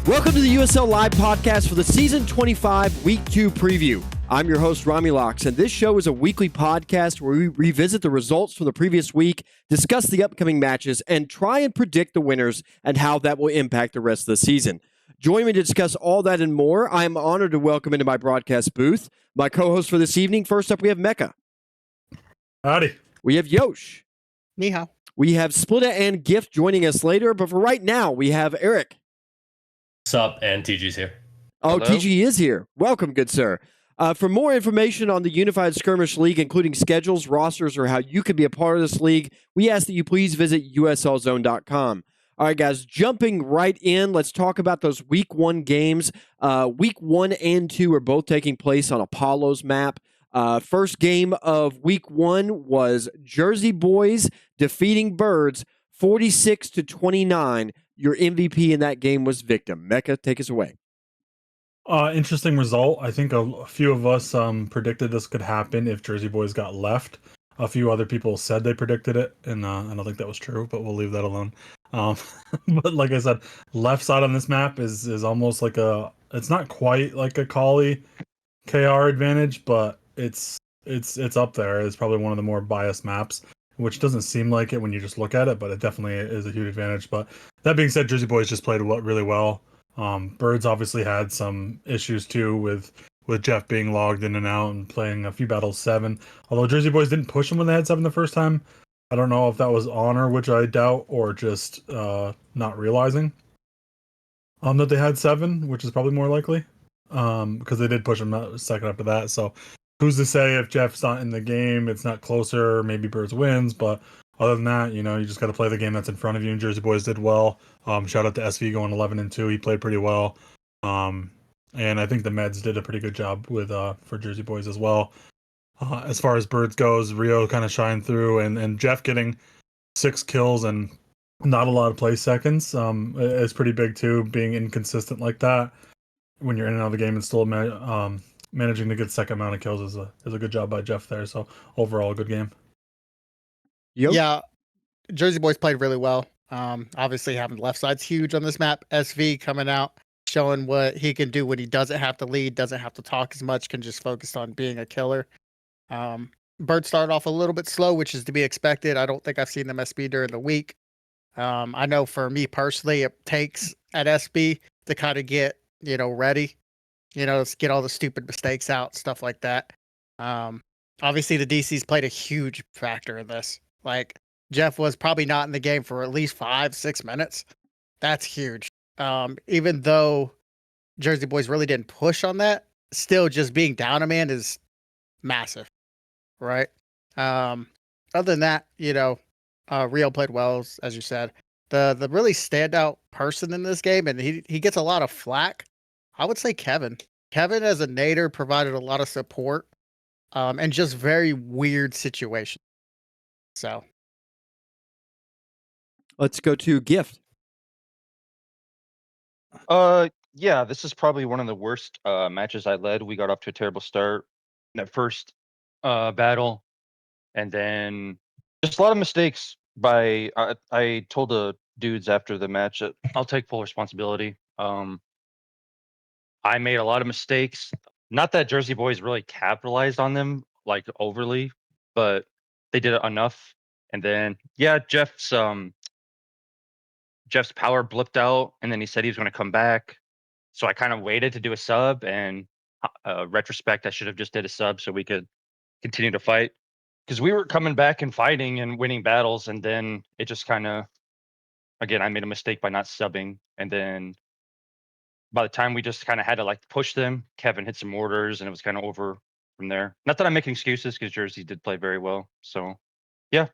Welcome to the USL Live podcast for the Season 25 Week 2 preview. I'm your host, Romulocks, and this show is a weekly podcast where we revisit the results from the previous week, discuss the upcoming matches, and try and predict the winners and how that will impact the rest of the season. Join me to discuss all that and more. I am honored to welcome into my broadcast booth my co-host for this evening. First up, we have Mecca. Howdy. We have Yosh. Ni hao. We have Splittah and Gift joining us later, but for right now, we have Eric. What's up? And TG's here. Oh, Hello? TG is here. Welcome, good sir. For more information on the Unified Skirmish League, including schedules, rosters, or how you can be a part of this league, we ask that you please visit uslzone.com. All right, guys, jumping right in, let's talk about those Week 1 games. Week 1 and 2 are both taking place on Apollo's map. First game of Week 1 was Jersey Boys defeating Birds 46-29. Your MVP in that game was Victim. Mecca, take us away. Interesting result. I think a few of us predicted this could happen if Jersey Boys got left. A few other people said they predicted it, and I don't think that was true, but we'll leave that alone. But like I said, left side on this map is almost like it's not quite like a Kali KR advantage, but it's up there. It's probably one of the more biased maps, which doesn't seem like it when you just look at it, but it definitely is a huge advantage. But that being said, Jersey Boys just played really well. Birds obviously had some issues too with Jeff being logged in and out and playing a few battles 7. Although Jersey Boys didn't push them when they had 7 the first time. I don't know if that was honor, which I doubt, or just not realizing that they had 7, which is probably more likely, because they did push them a second after that. So who's to say if Jeff's not in the game, it's not closer, maybe Birds wins, but other than that, you just got to play the game that's in front of you, and Jersey Boys did well. Shout out to SV going 11-2. He played pretty well. And I think the Meds did a pretty good job with for Jersey Boys as well. As far as Birds goes, Rio kind of shined through, and Jeff getting 6 kills and not a lot of play seconds is pretty big too, being inconsistent like that. When you're in and out of the game and still managing to get second amount of kills is a good job by Jeff there. So overall, a good game. Yo. Yeah, Jersey Boys played really well. Obviously, having the left side's huge on this map. SV coming out, showing what he can do when he doesn't have to lead, doesn't have to talk as much, can just focus on being a killer. Bird started off a little bit slow, which is to be expected. I don't think I've seen them SB during the week. I know for me personally, it takes at SB to kind of get ready, let's get all the stupid mistakes out, stuff like that. Obviously, the DCs played a huge factor in this. Like, Jeff was probably not in the game for at least 5-6 minutes. That's huge. Even though Jersey Boys really didn't push on that, still just being down a man is massive, right? Other than that, Rio played well, as you said. The really standout person in this game, and he gets a lot of flack, I would say Kevin. Kevin, as a nader, provided a lot of support, and just very weird situations. So Let's go to Gift. Yeah, this is probably one of the worst matches I led. We got off to a terrible start in that first battle, and then just a lot of mistakes by I told the dudes after the match that I'll take full responsibility. I made a lot of mistakes. Not that Jersey Boys really capitalized on them like overly, but they did it enough. And then Jeff's power blipped out, and then he said he was going to come back. So I kind of waited to do a sub, and retrospect, I should have just did a sub so we could continue to fight, because we were coming back and fighting and winning battles, and then it just kind of, again, I made a mistake by not subbing, and then by the time we just kind of had to like push them, Kevin hit some orders, and it was kind of over from there. Not that I'm making excuses, because Jersey did play very well. So yeah,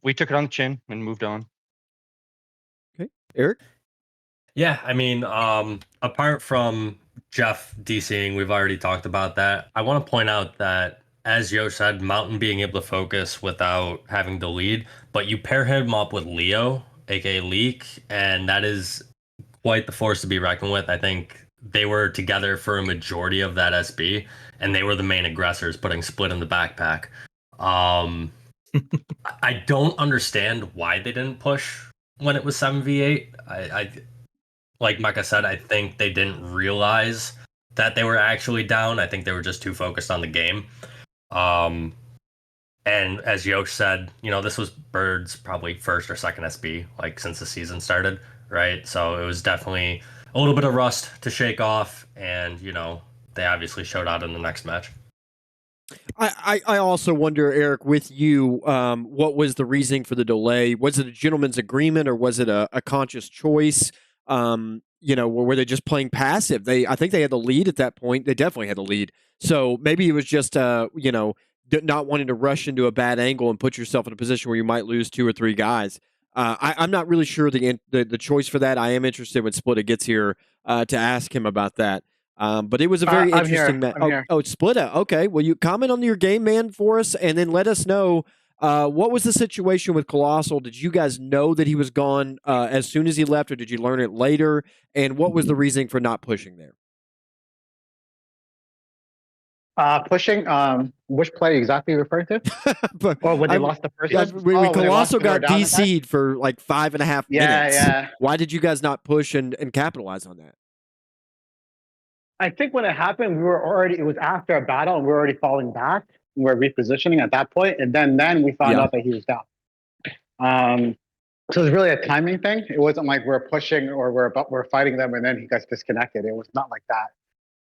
we took it on the chin and moved on. Okay, Eric. Yeah, I mean, apart from Jeff DCing, we've already talked about that. I want to point out that, as Yosh said, Mountain being able to focus without having to lead, but you pair him up with Leo, aka Leak, and that is quite the force to be reckoned with. I think they were together for a majority of that SB, and they were the main aggressors, putting Split in the backpack. I don't understand why they didn't push when it was 7v8. like Mecca said, I think they didn't realize that they were actually down. I think they were just too focused on the game. Um, and as Yosh said, this was Bird's probably first or second SB, like since the season started, right? So it was definitely a little bit of rust to shake off, and they obviously showed out in the next match. I also wonder, Eric, with you, what was the reasoning for the delay? Was it a gentleman's agreement or was it a conscious choice? Were they just playing passive? I think they had the lead at that point. They definitely had the lead. So maybe it was just, not wanting to rush into a bad angle and put yourself in a position where you might lose 2 or 3 guys. I'm not really sure the choice for that. I am interested when Splittah gets here to ask him about that. But it was a very interesting match. Oh, it's Splittah. Okay. Well, you comment on your game, man, for us, and then let us know what was the situation with Colossal. Did you guys know that he was gone as soon as he left, or did you learn it later? And what was the reasoning for not pushing there? Pushing. Which play exactly you referring to? Or when they lost the first one? When Colossal got DC'd for like 5.5 minutes. Yeah. Why did you guys not push and capitalize on that? I think when it happened, it was after a battle and we were already falling back. We were repositioning at that point, and then we found out that he was down. So it was really a timing thing. It wasn't like we're pushing or we're fighting them and then he gets disconnected. It was not like that.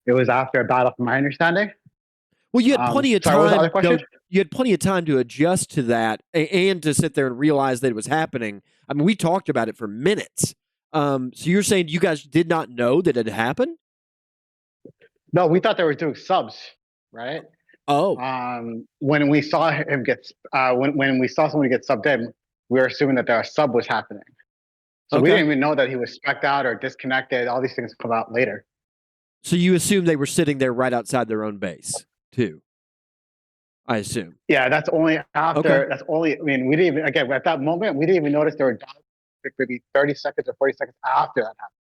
It was after a battle, from my understanding. Well, you had plenty of time. What was the other question? You had plenty of time to adjust to that and to sit there and realize that it was happening. I mean, we talked about it for minutes. So you're saying you guys did not know that it had happened? No, we thought they were doing subs, right? Oh. When we saw him when we saw somebody get subbed in, we were assuming that their sub was happening. So we didn't even know that he was spec'd out or disconnected. All these things come out later. So you assume they were sitting there right outside their own base, too? I assume. Yeah, that's only after. Okay. That's only. I mean, we didn't even. Again, at that moment, we didn't even notice they were down. Maybe 30 seconds or 40 seconds after that happened.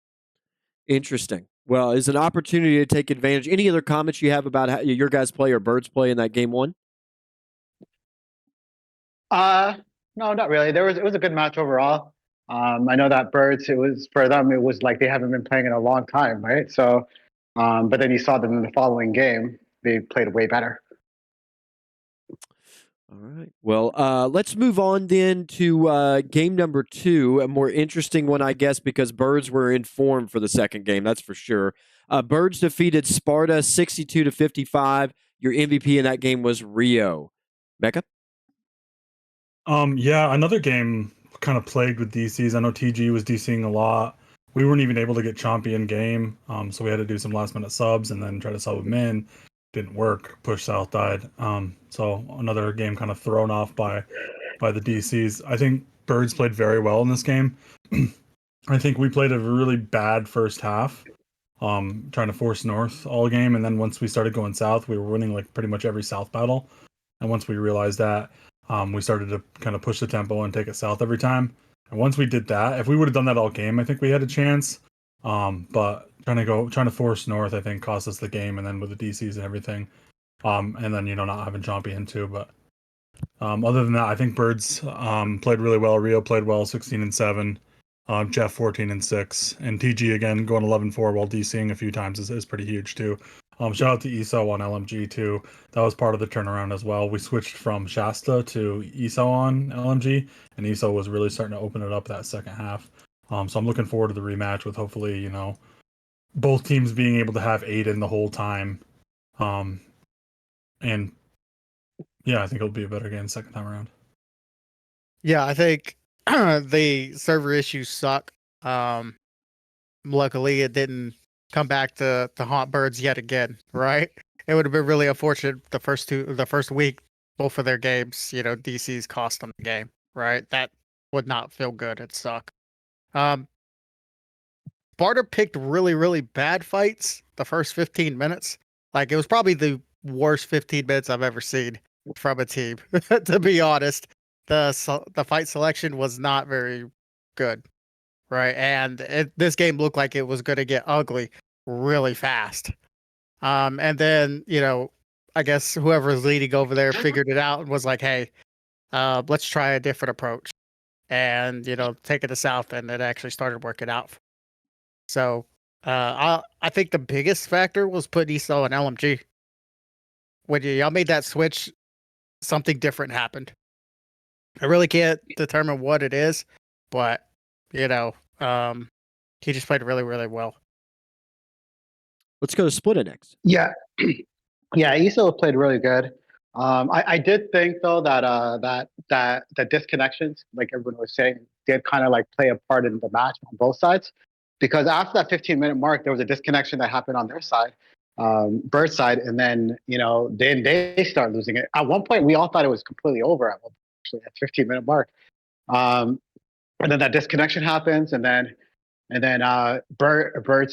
Interesting. Well, it's an opportunity to take advantage. Any other comments you have about how your guys play or Birds play in that game one? No, not really. It was a good match overall. I know that Birds, it was for them. It was like they haven't been playing in a long time, right? So, but then you saw them in the following game. They played way better. All right. Well, let's move on then to game number 2, a more interesting one, I guess, because Birds were in form for the second game. That's for sure. Birds defeated Splittah 62-55. Your MVP in that game was Rio. Mecca? Yeah, another game kind of plagued with DCs. I know TG was DCing a lot. We weren't even able to get Chompy in game, so we had to do some last minute subs and then try to sub him in. Didn't work. Push South died. So another game kind of thrown off by the DCs. I think Birds played very well in this game. I think we played a really bad first half, trying to force north all game, and then once we started going south, we were winning like pretty much every south battle. And once we realized that, we started to kind of push the tempo and take it south every time. And once we did that, if we would have done that all game, I think we had a chance. But trying to force north, I think, cost us the game, and then with the DCs and everything, and then not having Chompy in too. But other than that, I think Birds played really well. Rio played well, 16-7. Jeff 14-6, and TG again going 11-4 while DCing a few times is pretty huge too. Shout out to ESO on LMG too. That was part of the turnaround as well. We switched from Shasta to ESO on LMG, and ESO was really starting to open it up that second half. So I'm looking forward to the rematch with hopefully, both teams being able to have Aiden the whole time. And yeah, I think it'll be a better game second time around. Yeah, I think the server issues suck. Luckily, it didn't come back to haunt Birds yet again, right? It would have been really unfortunate the first week, both of their games, DC's cost them the game, right? That would not feel good. It'd suck. Sparta picked really, really bad fights the first 15 minutes. Like, it was probably the worst 15 minutes I've ever seen from a team, to be honest. The fight selection was not very good, right? And this game looked like it was going to get ugly really fast. And then, I guess whoever's leading over there figured it out and was like, hey, let's try a different approach. And, take it to South, and it actually started working out. So I think the biggest factor was putting ESO on LMG. When y'all made that switch, something different happened. I really can't determine what it is, but he just played really, really well. Let's go to Splittah next. Yeah, yeah, ESO played really good. I did think though that the disconnections, like everyone was saying, did kind of like play a part in the match on both sides, because after that 15-minute mark, there was a disconnection that happened on their side, Bird's side, and then then they start losing it. At one point, we all thought it was completely over. At one point, actually, at 15-minute mark, and then that disconnection happens, and then Bert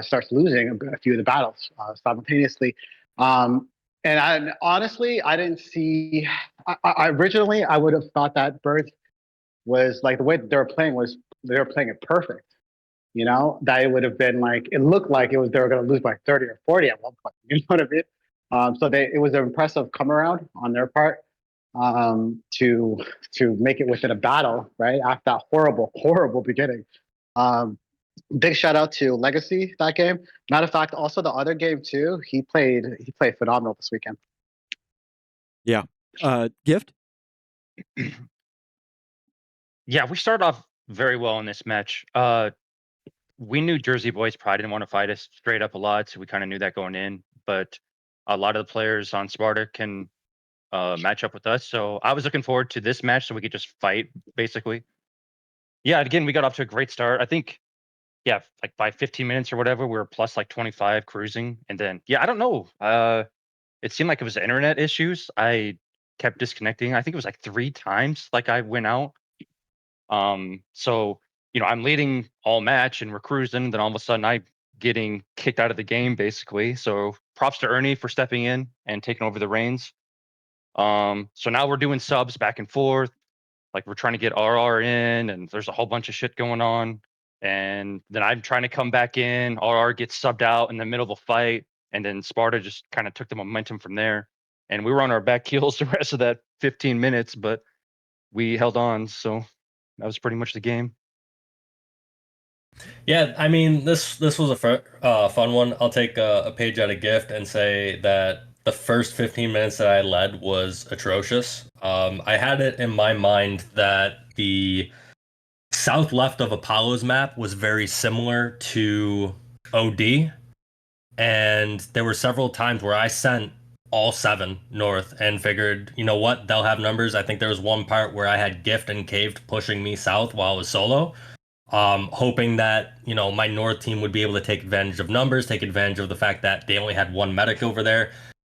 starts losing a few of the battles simultaneously. And honestly, I didn't see. Originally, I would have thought that Bert was like, the way that they were playing it perfect. That it would have been like, it looked like they were going to lose by 30 or 40 at one point. You know what I mean? So it was an impressive come around on their part, to make it within a battle, right, after that horrible beginning. Big shout out to Legacy that game. Matter of fact, also the other game too. He played phenomenal this weekend. Yeah. Gift. Yeah, we started off very well in this match. We knew Jersey Boys probably didn't want to fight us straight up a lot, so we kind of knew that going in. But a lot of the players on Splittah can match up with us, so I was looking forward to this match so we could just fight, basically. Yeah, again, we got off to a great start. I think, yeah, like by 15 minutes or whatever, we were plus like 25 cruising, and then I don't know. It seemed like it was internet issues. I kept disconnecting. I think it was like 3 times. Like I went out. So I'm leading all match and we're cruising. Then all of a sudden I'm getting kicked out of the game, basically. So props to Ernie for stepping in and taking over the reins. So now we're doing subs back and forth. Like we're trying to get RR in, and there's a whole bunch of shit going on. And then I'm trying to come back in. RR gets subbed out in the middle of a fight, and then Splittah just kind of took the momentum from there. And we were on our back heels the rest of that 15 minutes, but we held on. So that was pretty much the game. Yeah, I mean, this was a fun one. I'll take a page out of Gift and say that the first 15 minutes that I led was atrocious. I had it in my mind that the south left of Apollo's map was very similar to OD, and there were several times where I sent all 7 north and figured, you know what, they'll have numbers. I think there was one part where I had Gift and Caved pushing me south while I was solo. Hoping that, my North team would be able to take advantage of numbers, take advantage of the fact that they only had 1 medic over there.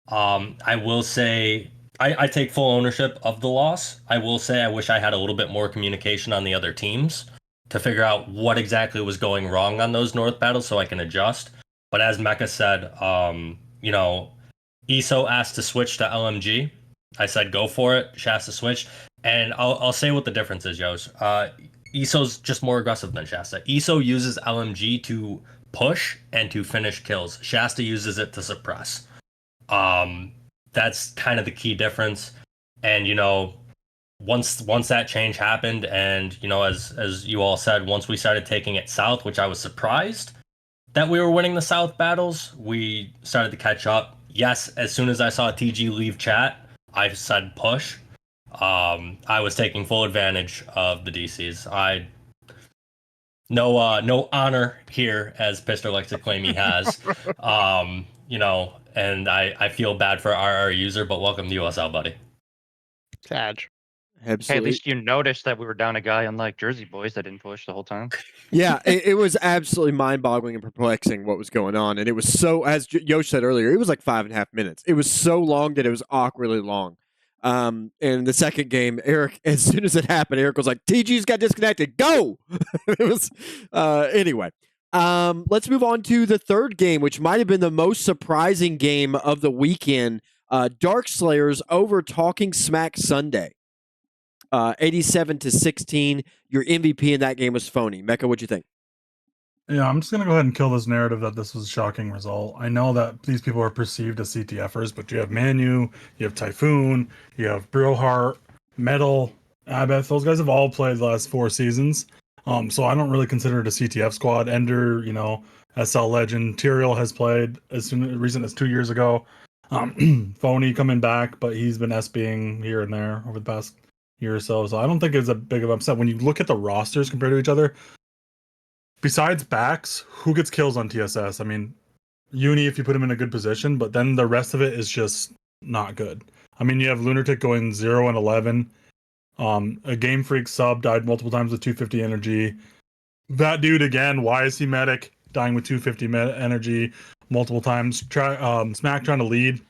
I will say, I take full ownership of the loss. I will say I wish I had a little bit more communication on the other teams to figure out what exactly was going wrong on those North battles so I can adjust. But as Mecca said, ESO asked to switch to LMG. I said, go for it. She asked to switch. And I'll say what the difference is, Yosh. ESO's just more aggressive than Shasta. ESO uses LMG to push and to finish kills. Shasta uses it to suppress. That's kind of the key difference. And once that change happened, and as you all said, once we started taking it south, which I was surprised that we were winning the south battles, we started to catch up. Yes, as soon as I saw TG leave chat, I said push. I was taking full advantage of the DCs. No honor here, as Pister likes to claim he has. And I feel bad for our user, but welcome to USL, buddy. Sad. Absolutely. Hey, at least you noticed that we were down a guy, unlike Jersey Boys that didn't push the whole time. Yeah, it was absolutely mind-boggling and perplexing what was going on, and it was so, as Yosh said earlier, it was like 5.5 minutes. It was so long that it was awkwardly long. And the second game, Eric, as soon as it happened, Eric was like, TG's got disconnected. Go! It was, anyway. Let's move on to the third game, which might have been the most surprising game of the weekend. Dark Slayers over Talking Smack Sunday. 87-16. Your MVP in that game was phony. Mecca, what'd you think? Yeah, I'm just going to go ahead and kill this narrative that this was a shocking result. I know that these people are perceived as CTFers, but you have Manu, you have Typhoon, you have Brohart, Metal, Abeth. Those guys have all played the last 4 seasons. So I don't really consider it a CTF squad. Ender, SL legend. Tyrael has played recent as 2 years ago. Phony coming back, but he's been SBing here and there over the past year or so. So I don't think it's a big of an upset. When you look at the rosters compared to each other, besides backs, who gets kills on TSS? I mean, Uni if you put him in a good position, but then the rest of it is just not good. I mean, you have Lunatic going 0 and 11. A Game Freak sub died multiple times with 250 energy. That dude again, why is he medic? Dying with 250 energy multiple times. Smack trying to lead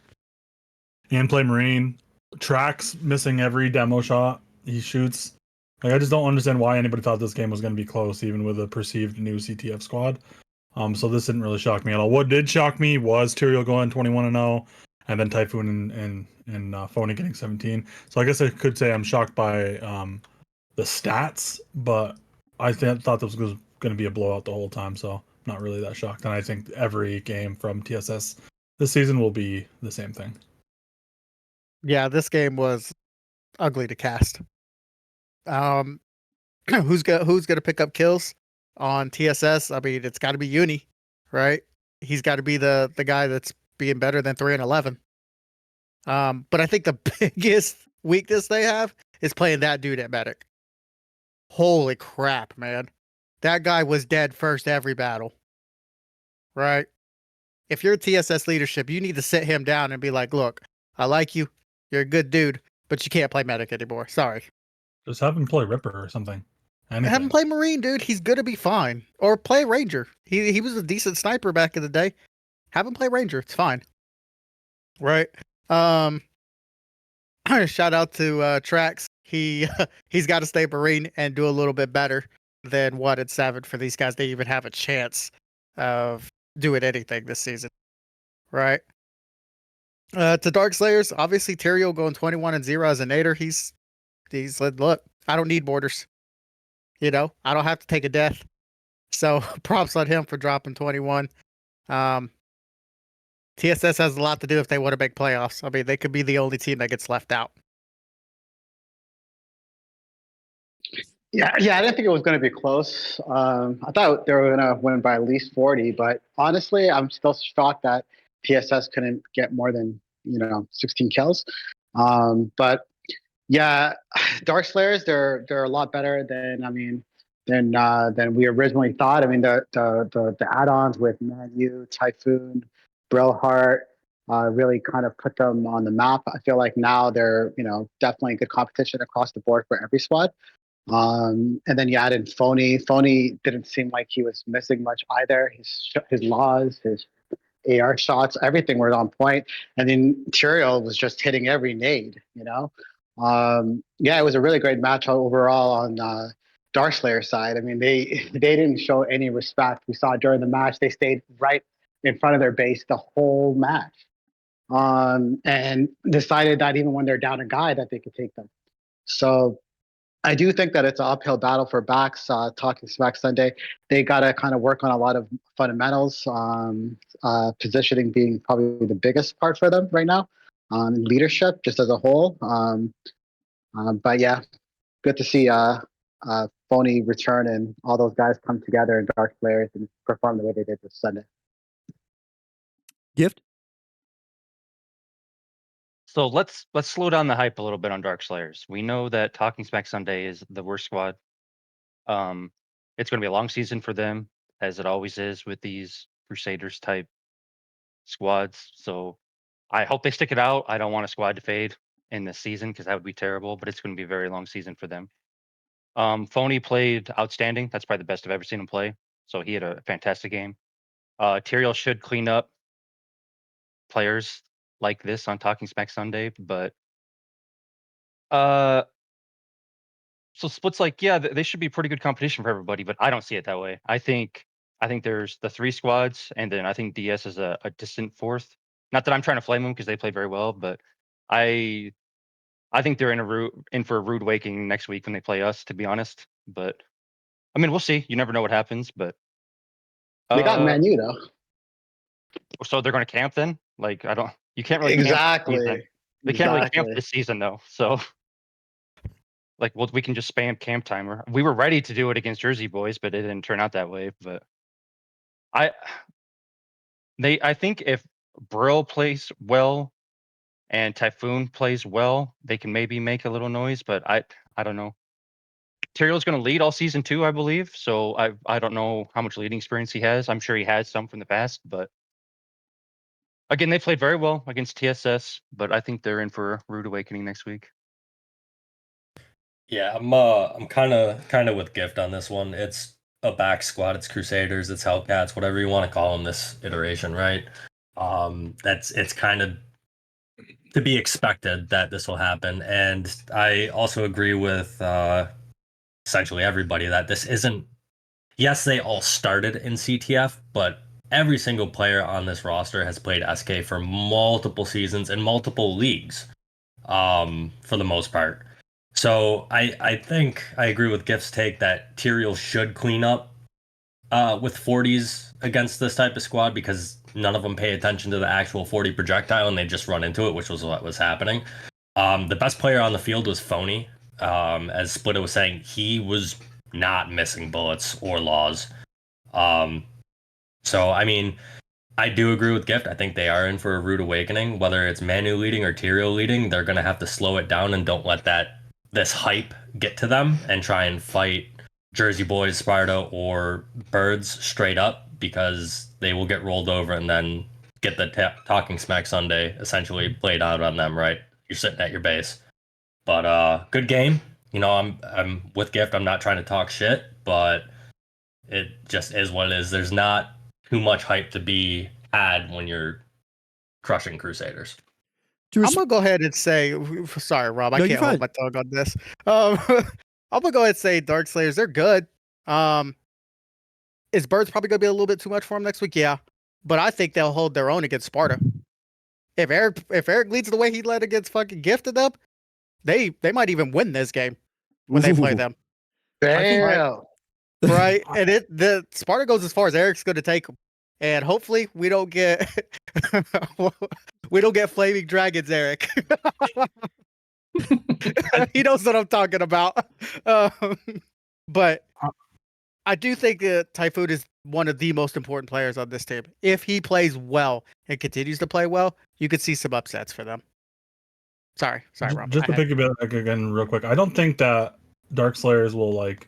and play Marine. Trax missing every demo shot he shoots. Like, I just don't understand why anybody thought this game was going to be close, even with a perceived new CTF squad. So this didn't really shock me at all. What did shock me was Tyrael going 21-0, and then Typhoon and Phony getting 17. So I guess I could say I'm shocked by the stats, but I thought this was going to be a blowout the whole time, so I'm not really that shocked. And I think every game from TSS this season will be the same thing. Yeah, this game was ugly to cast. Who's gonna pick up kills on TSS? I mean, it's got to be Uni, right? He's got to be the guy that's being better than 3 and 11. But I think the biggest weakness they have is playing that dude at medic. Holy crap, man! That guy was dead first every battle, right? If you're TSS leadership, you need to sit him down and be like, "Look, I like you. You're a good dude, but you can't play medic anymore. Sorry." Just have him play Ripper or something. Have him Anything. play Marine, dude. He's gonna be fine. Or play Ranger. He was a decent sniper back in the day. Have him play Ranger. It's fine. Right. Shout out to Trax. He's got to stay Marine and do a little bit better than 1 and 7 for these guys to even have a chance of doing anything this season. Right. To Dark Slayers, obviously Tyrael going 21-0 as a nader. He's like, look, I don't need borders. I don't have to take a death. So props on him for dropping 21. TSS has a lot to do if they want to make playoffs. I mean, they could be the only team that gets left out. Yeah, I didn't think it was going to be close. I thought they were going to win by at least 40, but honestly, I'm still shocked that TSS couldn't get more than 16 kills. But yeah, Dark Slayers, they're a lot better than we originally thought. I mean, the add-ons with Manu, Typhoon, Brillheart really kind of put them on the map. I feel like now they're definitely good competition across the board for every squad. And then you add in Phony. Phony didn't seem like he was missing much either. His laws, his AR shots, everything were on point. And then Tyrael was just hitting every nade, Yeah, it was a really great match overall on Darkslayer side. I mean, they didn't show any respect. We saw during the match, they stayed right in front of their base the whole match. And decided that even when they're down a guy that they could take them. So I do think that it's an uphill battle for backs. Talking Smack Sunday, they got to kind of work on a lot of fundamentals. Positioning being probably the biggest part for them right now. Leadership, just as a whole. But yeah, good to see Phony return and all those guys come together in Dark Players and perform the way they did this Sunday. Gift. So let's slow down the hype a little bit on Dark Slayers. We know that Talking Smack Sunday is the worst squad. It's going to be a long season for them, as it always is with these Crusaders type squads. So I hope they stick it out. I don't want a squad to fade in this season because that would be terrible. But it's going to be a very long season for them. Phony played outstanding. That's probably the best I've ever seen him play. So he had a fantastic game. Tyrael should clean up players like this on Talking Smack Sunday, but so Split's like, yeah, they should be pretty good competition for everybody, but I don't see it that way. I think there's the 3 squads, and then I think DS is a distant 4th. Not that I'm trying to flame them because they play very well, but I think they're in for a rude waking next week when they play us, to be honest. But I mean, we'll see. You never know what happens, but They got Manu though. So they're going to camp then? Like, you can't really exactly. camp this season. They can't really camp this season though. So like, well, we can just spam camp timer. We were ready to do it against Jersey Boys, but it didn't turn out that way. But I think if Brill plays well and Typhoon plays well, they can maybe make a little noise. But I don't know. Tyrael's going to lead all season 2, I believe. So I don't know how much leading experience he has. I'm sure he has some from the past, but again, they played very well against TSS. But I think they're in for a rude awakening next week. Yeah, I'm kind of with Gift on this one. It's a back squad. It's Crusaders. It's Hellcats. Whatever you want to call them this iteration, right? It's kind of to be expected that this will happen, and I also agree with essentially everybody that this isn't. Yes, they all started in CTF, but every single player on this roster has played SK for multiple seasons in multiple leagues, for the most part. So I think I agree with Gift's take that Tyrael should clean up with 40s against this type of squad, because none of them pay attention to the actual 40 projectile and they just run into it, which was what was happening. The best player on the field was Phony. As Splittah was saying, he was not missing bullets or laws. So, I mean, I do agree with Gift. I think they are in for a rude awakening. Whether it's Manu leading or Tyrael leading, they're going to have to slow it down and don't let this hype get to them and try and fight Jersey Boys, Sparta, or Birds straight up, because they will get rolled over and then get the talking smack Sunday essentially played out on them, right? You're sitting at your base. But good game. You know, I'm with Gift. I'm not trying to talk shit, but it just is what it is. There's not too much hype to be had when you're crushing Crusaders. I'm gonna go ahead and say, sorry, Rob, I No, can't you're hold my tongue on this. I'm gonna go ahead and say Dark Slayers, they're good. Is Birds probably gonna be a little bit too much for them next week? Yeah, but I think they'll hold their own against Sparta. If Eric leads the way he led against fucking Gifted up, they might even win this game when they play them. Damn. Right? And the Sparta goes as far as Eric's going to take them, and hopefully we don't get flaming dragons, Eric. He knows what I'm talking about. But I do think that Typhoon is one of the most important players on this team. If he plays well and continues to play well, you could see some upsets for them. Sorry, Rob. Just to piggyback again real quick, I don't think that Dark Slayers will like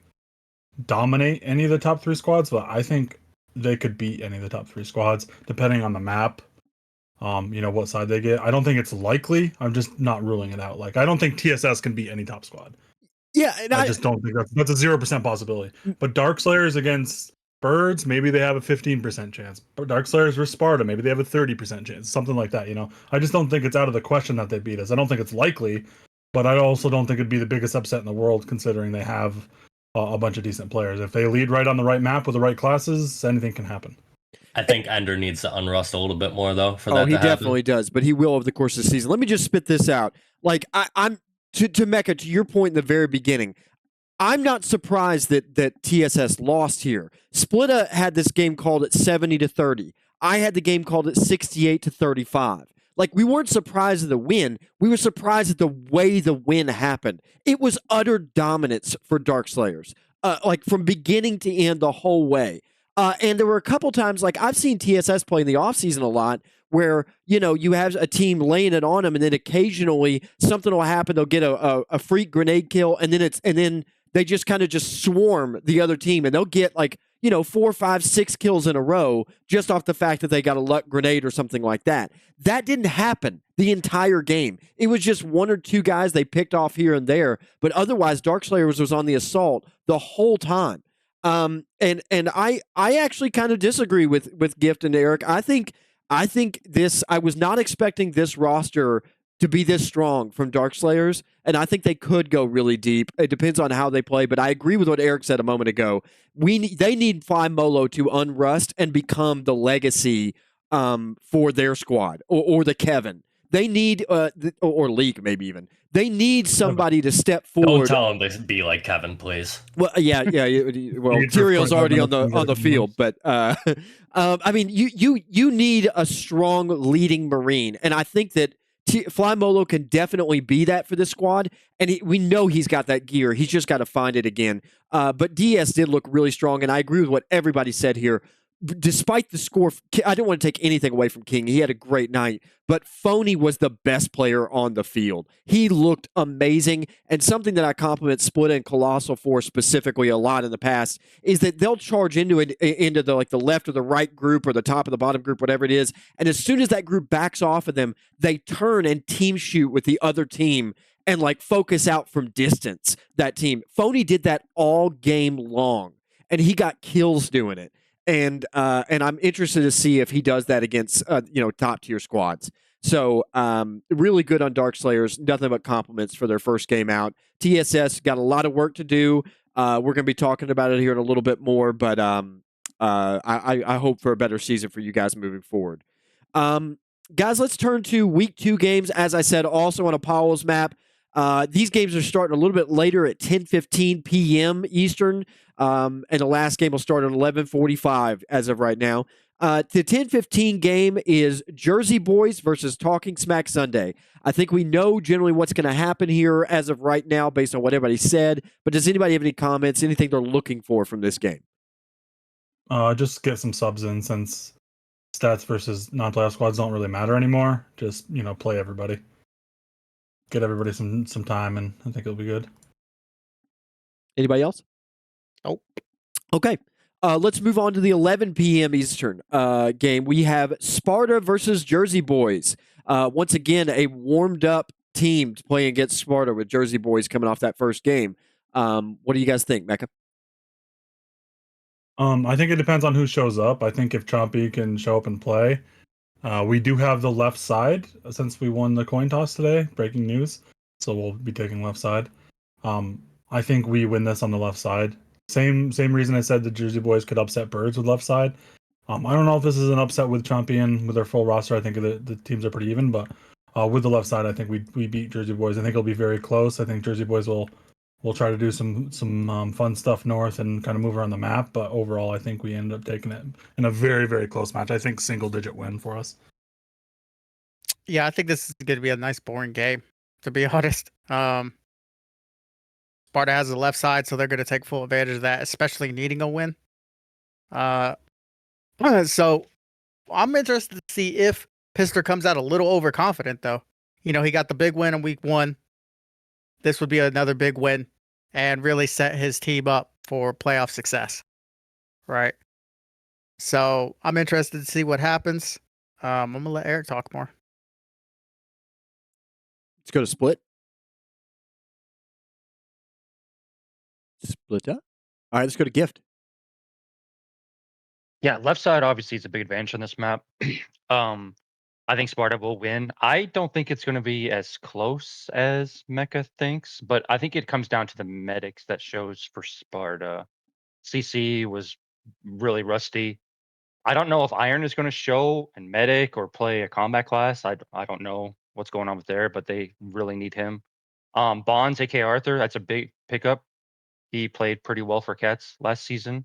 dominate any of the top 3 squads, but I think they could beat any of the top 3 squads depending on the map. You know, what side they get. I don't think it's likely. I'm just not ruling it out. Like, I don't think TSS can beat any top squad. Yeah, and I just don't think that's a 0% possibility. But Dark Slayers against Birds, maybe they have a 15% chance. But Dark Slayers versus Sparta, maybe they have a 30% chance, something like that. You know, I just don't think it's out of the question that they beat us. I don't think it's likely, but I also don't think it'd be the biggest upset in the world, considering they have a bunch of decent players. If they lead right on the right map with the right classes, anything can happen. I think Ender needs to unrust a little bit more, though, for that to happen. Oh, he definitely does, but he will over the course of the season. Let me just spit this out. Like, I'm to Mecca, to your point in the very beginning, I'm not surprised that TSS lost here. Splittah had this game called at 70-30. I had the game called at 68-35. Like, we weren't surprised at the win. We were surprised at the way the win happened. It was utter dominance for Dark Slayers, like from beginning to end the whole way. And there were a couple times, like I've seen TSS play in the offseason a lot, where, you know, you have a team laying it on them, and then occasionally something will happen. They'll get a freak grenade kill, and then they just kind of just swarm the other team, and they'll get like, you know, 4, 5, 6 kills in a row just off the fact that they got a luck grenade or something like that. That didn't happen the entire game. It was just 1 or 2 guys they picked off here and there, but otherwise Dark Slayers was on the assault the whole time. And I actually kind of disagree with Gift and Eric. I think this, I was not expecting this roster to be this strong from Dark Slayers, and I think they could go really deep. It depends on how they play, but I agree with what Eric said a moment ago. They need Fly Molo to unrust and become the legacy for their squad, or the Kevin. They need, or League maybe even. They need somebody to step forward. Don't tell him to be like Kevin, please. Well, yeah. Well, Tyrael's already on the field, but I mean, you need a strong leading Marine, and I think that Fly Molo can definitely be that for this squad, and we know he's got that gear. He's just got to find it again. But DS did look really strong, and I agree with what everybody said here. Despite the score, I don't want to take anything away from King. He had a great night, but Phony was the best player on the field. He looked amazing, and something that I compliment Splittah and Colossal for specifically a lot in the past is that they'll charge into the left or the right group or the top or the bottom group, whatever it is, and as soon as that group backs off of them, they turn and team shoot with the other team and like focus out from distance that team. Phony did that all game long, and he got kills doing it. And I'm interested to see if he does that against top tier squads. So really good on Dark Slayers. Nothing but compliments for their first game out. TSS got a lot of work to do. We're going to be talking about it here in a little bit more, but I hope for a better season for you guys moving forward. Guys, let's turn to week 2 games. As I said, also on Apollo's map. These games are starting a little bit later at 10:15 p.m. Eastern, and the last game will start at 11:45 as of right now. The 10:15 game is Jersey Boys versus Talking Smack Sunday. I think we know generally what's going to happen here as of right now based on what everybody said, but does anybody have any comments, anything they're looking for from this game? Just get some subs in since stats versus non-playoff squads don't really matter anymore. Just, play everybody. Get everybody some time, and I think it'll be good. Anybody else? Nope. Okay. Let's move on to the 11 p.m. Eastern game. We have Splittah versus Jersey Boys. Once again, a warmed-up team to play against Splittah with Jersey Boys coming off that first game. What do you guys think, Mecca? I think it depends on who shows up. I think if Chompy can show up and play, we do have the left side since we won the coin toss today. Breaking news. So we'll be taking left side. I think we win this on the left side. Same reason I said the Jersey Boys could upset Birds with left side. I don't know if this is an upset with Champion with their full roster. I think the teams are pretty even, but with the left side, I think we beat Jersey Boys. I think it'll be very close. I think Jersey Boys will try to do some fun stuff north and kind of move around the map. But overall, I think we end up taking it in a very, very close match. I think single-digit win for us. Yeah, I think this is going to be a nice, boring game, to be honest. Sparta has the left side, so they're going to take full advantage of that, especially needing a win. So I'm interested to see if Pister comes out a little overconfident, though. He got the big win in week 1. This would be another big win and really set his team up for playoff success. Right? So I'm interested to see what happens. I'm going to let Eric talk more. Let's go to Split. Splittah. All right, let's go to Gift. Yeah, left side obviously is a big advantage on this map. I think Sparta will win. I don't think it's going to be as close as Mecca thinks, but I think it comes down to the medics that shows for Sparta. CC was really rusty. I don't know if Iron is going to show and medic or play a combat class. I don't know what's going on with there, but they really need him. Bonds, aka Arthur, that's a big pickup. He played pretty well for Cats last season.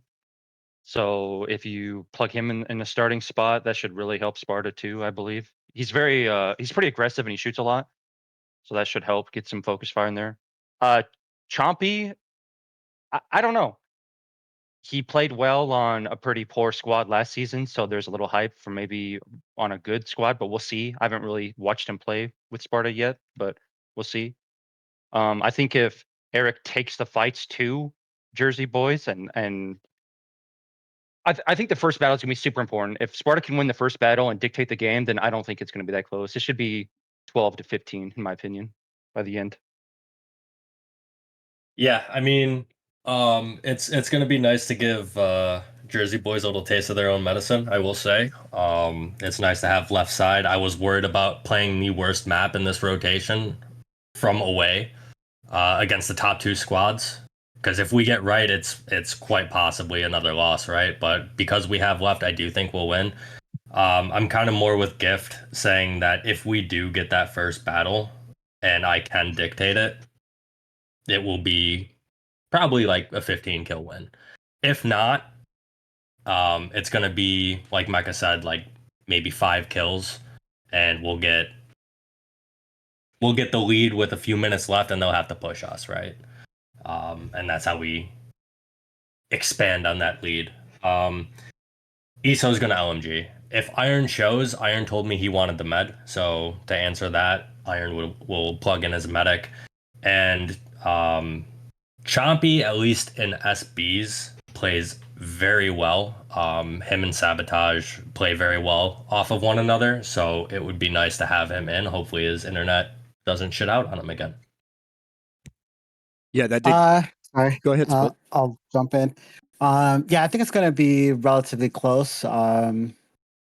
So if you plug him in the starting spot, that should really help Sparta too, I believe. He's pretty aggressive and he shoots a lot. So that should help get some focus fire in there. Chompy, I don't know. He played well on a pretty poor squad last season, so there's a little hype for maybe on a good squad, but we'll see. I haven't really watched him play with Sparta yet, but we'll see. I think if Eric takes the fights to Jersey Boys and I think the first battle is going to be super important. If Sparta can win the first battle and dictate the game, then I don't think it's going to be that close. It should be 12-15, in my opinion, by the end. Yeah, I mean, it's going to be nice to give Jersey Boys a little taste of their own medicine, I will say. It's nice to have left side. I was worried about playing the worst map in this rotation from away against the top 2 squads. Because if we get right, it's quite possibly another loss, right? But because we have left, I do think we'll win. I'm kind of more with Gift saying that if we do get that first battle and I can dictate it, it will be probably like a 15 kill win. If not, it's going to be, like Mecca said, like maybe 5 kills and we'll get we'll get the lead with a few minutes left, and they'll have to push us, right? And that's how we expand on that lead. ESO's going to LMG. If Iron shows, Iron told me he wanted the med. So to answer that, Iron will plug in as a medic. And Chompy, at least in SBs, plays very well. Him and Sabotage play very well off of one another. So it would be nice to have him in. Hopefully his internet doesn't shit out on him again. Yeah, that did. Sorry. Go ahead, Split. I'll jump in. Yeah, I think it's going to be relatively close. Similar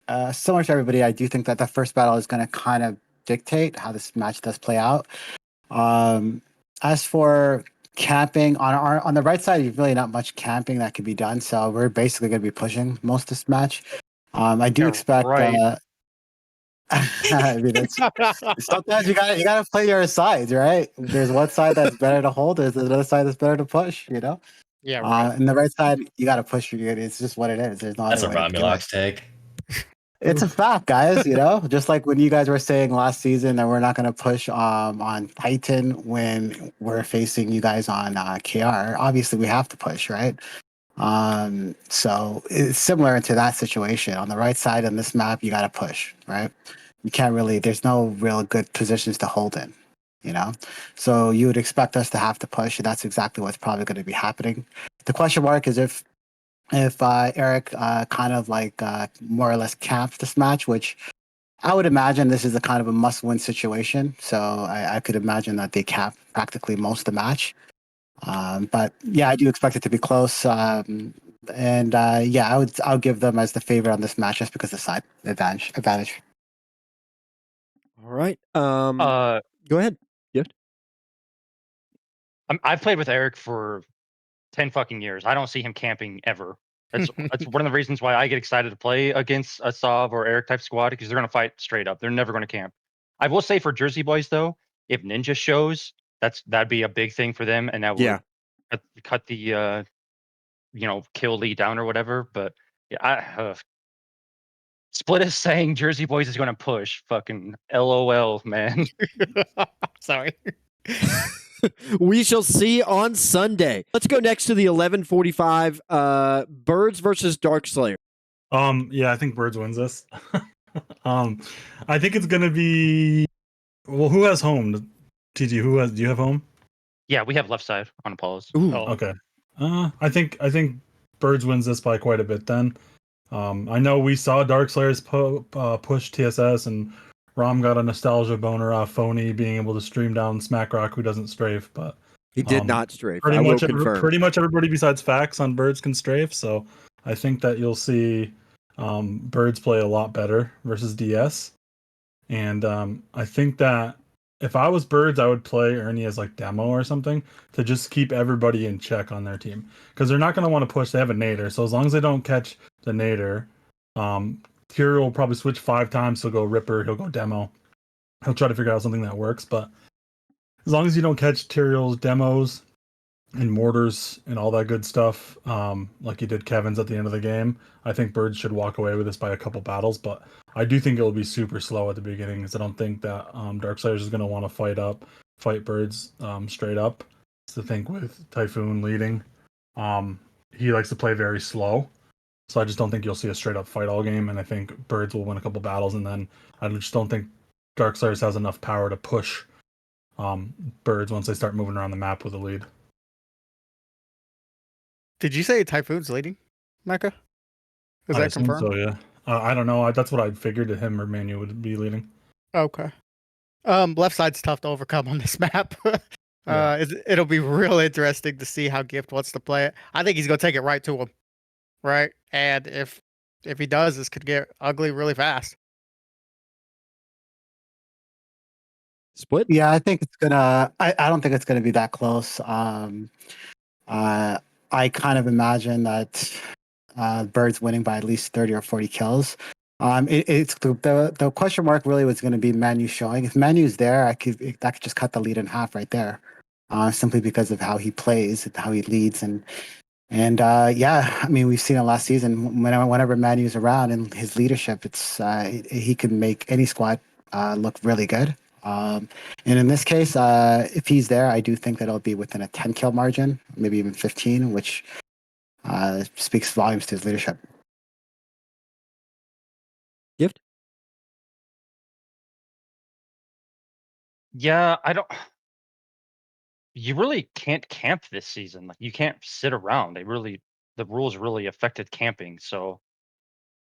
to everybody, I do think that the first battle is going to kind of dictate how this match does play out. As for camping on the right side, there's really not much camping that can be done. So we're basically going to be pushing most of this match. I do expect. Right. I mean, sometimes you gotta play your sides, right? There's one side that's better to hold. There's another side that's better to push. You know. Yeah. Right. And the right side, you gotta push. It's just what it is. There's not. That's a Romulocks take. It's a fact, guys. You know, just like when you guys were saying last season that we're not going to push on Titan when we're facing you guys on KR. Obviously, we have to push, right? So it's similar to that situation. On the right side on this map, you got to push, right? You can't really. There's no real good positions to hold in, you know. So you would expect us to have to push, and that's exactly what's probably going to be happening. The question mark is if Eric kind of like more or less camps this match, which I would imagine this is a kind of a must-win situation. So I could imagine that they cap practically most of the match. But yeah, I do expect it to be close. Yeah, I'll give them as the favorite on this match just because of the side advantage. All right. Uh, Go ahead. I've played with Eric for 10 fucking years. I don't see him camping ever. That's one of the reasons why I get excited to play against a Sov or Eric type squad, because they're going to fight straight up. They're never going to camp. I will say for Jersey Boys though, if Ninja shows, that'd be a big thing for them, and that would cut the kill lead down or whatever. But yeah, Split is saying Jersey Boys is going to push. Fucking LOL, man. Sorry. We shall see on Sunday. Let's go next to the 11:45 Birds versus Darkslayer. Yeah, I think Birds wins this. I think it's gonna be. Well, who has home? TG, do you have home? Yeah, we have left side on Apollo's. Ooh. Okay. I think Birds wins this by quite a bit. Then, I know we saw Darkslayers push TSS, and Rom got a nostalgia boner off Phony being able to stream down Smackrock, who doesn't strafe, but He did not strafe. pretty I will much confirm. pretty much everybody besides Fax on Birds can strafe. So I think that you'll see Birds play a lot better versus DS, and I think that if I was Birds, I would play Ernie as like demo or something to just keep everybody in check on their team, because they're not going to want to push. They have a nader, so as long as they don't catch the nader, Tyrael will probably switch 5 times. He'll go Ripper, he'll go demo, he'll try to figure out something that works. But as long as you don't catch Tyrael's demos and mortars and all that good stuff, like you did Kevin's at the end of the game, I think Birds should walk away with this by a couple battles. But I do think it'll be super slow at the beginning, because I don't think that Darkslayers is going to want to fight Birds straight up. It's the thing with Typhoon leading. He likes to play very slow. So I just don't think you'll see a straight up fight all game, and I think Birds will win a couple battles, and then I just don't think Darkslayers has enough power to push Birds once they start moving around the map with a lead. Did you say Typhoon's leading, Mecca? Is that confirmed? So yeah, I don't know. That's what I figured that him or Manu would be leading. Okay. Left side's tough to overcome on this map. Yeah. It'll be real interesting to see how Gift wants to play it. I think he's gonna take it right to him, right? And if he does, this could get ugly really fast. Split? Yeah, I think it's gonna. I don't think it's gonna be that close. I kind of imagine that Birds winning by at least 30 or 40 kills. It's the question mark really was going to be Manu showing. If Manu's there, that could just cut the lead in half right there, simply because of how he plays and how he leads and yeah, I mean we've seen it last season. Whenever Manu's around and his leadership, it's he can make any squad look really good. And in this case, if he's there, I do think that it'll be within a 10 kill margin, maybe even 15, which speaks volumes to his leadership. Gift? Yeah, I don't. You really can't camp this season. Like, you can't sit around. The rules really affected camping. So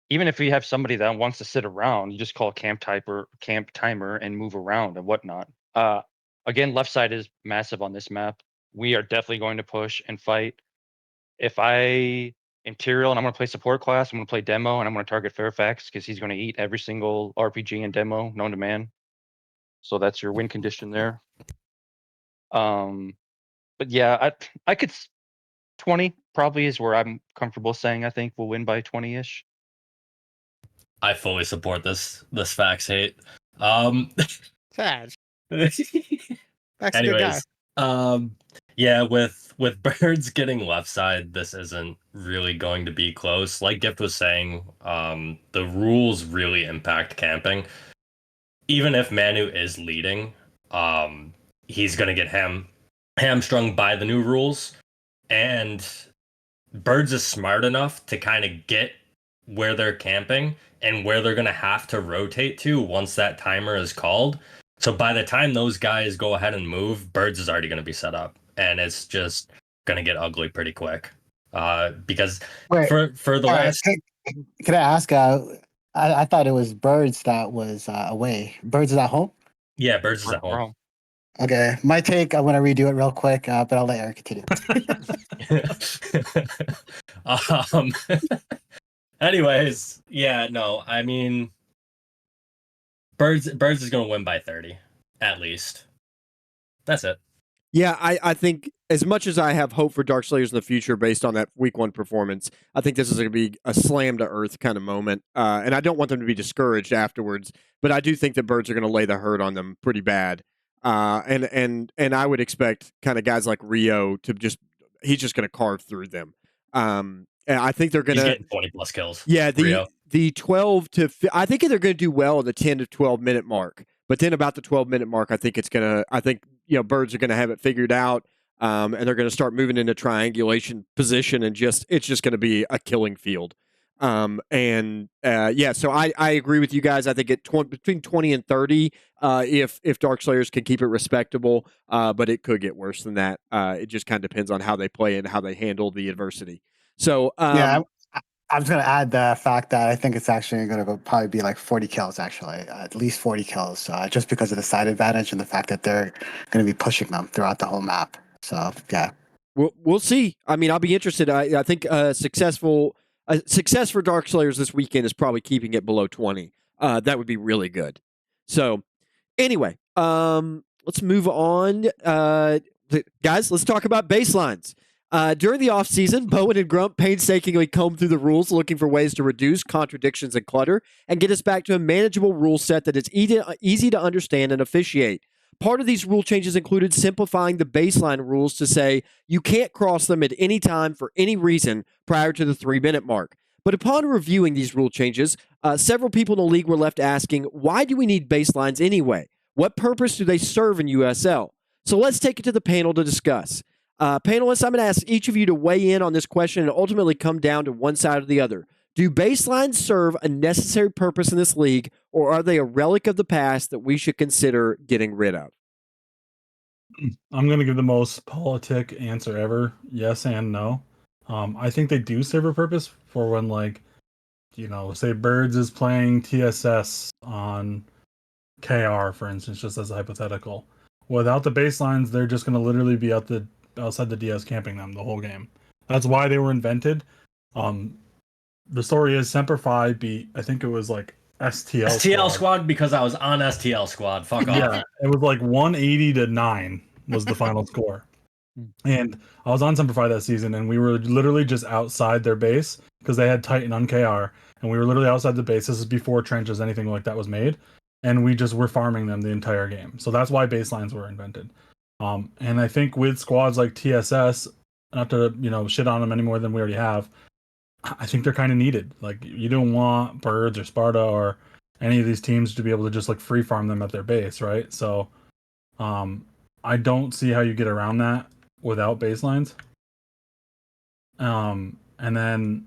even if you have somebody that wants to sit around, you just call camp timer, and move around and whatnot. Again, left side is massive on this map. We are definitely going to push and fight. If I Imperial and I'm going to play support class, I'm going to play demo, and I'm going to target Fairfax because he's going to eat every single RPG and demo known to man. So that's your win condition there. But yeah, I could 20 probably is where I'm comfortable saying I think we'll win by 20-ish. I fully support this fax hate. Sad. That's a good guy. Anyways, yeah, with Birds getting left side, this isn't really going to be close. Like Gift was saying, the rules really impact camping. Even if Manu is leading, he's gonna get hamstrung by the new rules. And Birds is smart enough to kind of get where they're camping and where they're gonna have to rotate to once that timer is called. So by the time those guys go ahead and move, Birds is already going to be set up, and it's just going to get ugly pretty quick. Because Wait, for the last, can I ask? I thought it was Birds that was away. Birds is at home. Yeah, Birds is at home. Okay, my take. I'm gonna redo it real quick, but I'll let Eric continue. Anyways, yeah, no, I mean, Birds is going to win by 30, at least. That's it. Yeah, I think as much as I have hope for Dark Slayers in the future based on that week 1 performance, I think this is going to be a slam to earth kind of moment. And I don't want them to be discouraged afterwards, but I do think that Birds are going to lay the hurt on them pretty bad. And I would expect kind of guys like Rio to he's just going to carve through them. And I think they're going to get 20 plus kills. Yeah, Rio. the 12 to I think they're going to do well at the 10 to 12 minute mark. But then about the 12-minute mark, I think Birds are going to have it figured out, and they're going to start moving into triangulation position, and it's just going to be a killing field. So I agree with you guys. I think between 20 and 30, if Dark Slayers can keep it respectable, but it could get worse than that. It just kind of depends on how they play and how they handle the adversity. So I was going to add the fact that I think it's actually going to probably be like 40 kills, actually, at least 40 kills, just because of the side advantage and the fact that they're going to be pushing them throughout the whole map. So, yeah. We'll see. I mean, I'll be interested. I think success for Dark Slayers this weekend is probably keeping it below 20. That would be really good. So, anyway, let's move on. Guys, let's talk about baselines. During the offseason, Bowen and Grump painstakingly combed through the rules looking for ways to reduce contradictions and clutter and get us back to a manageable rule set that is easy to understand and officiate. Part of these rule changes included simplifying the baseline rules to say you can't cross them at any time for any reason prior to the 3-minute mark. But upon reviewing these rule changes, several people in the league were left asking, why do we need baselines anyway? What purpose do they serve in USL? So let's take it to the panel to discuss. Panelists, I'm going to ask each of you to weigh in on this question and ultimately come down to one side or the other. Do baselines serve a necessary purpose in this league, or are they a relic of the past that we should consider getting rid of? I'm going to give the most politic answer ever. Yes and no. I think they do serve a purpose for when, say Birds is playing TSS on KR, for instance, just as a hypothetical. Without the baselines, they're just going to literally be outside the DS camping them the whole game. That's why they were invented. The story is Semper Fi beat, I think it was like STL squad because I was on STL squad. Fuck off. Yeah, it was like 180-9 was the final score. And I was on Semper Fi that season, and we were literally just outside their base because they had Titan on KR, and we were literally outside the base. This is before trenches, anything like that was made, and we just were farming them the entire game. So that's why baselines were invented. And I think with squads like TSS, not to shit on them any more than we already have, I think they're kind of needed. Like, you don't want Birds or Splittah or any of these teams to be able to just like free farm them at their base, right? So I don't see how you get around that without baselines. And then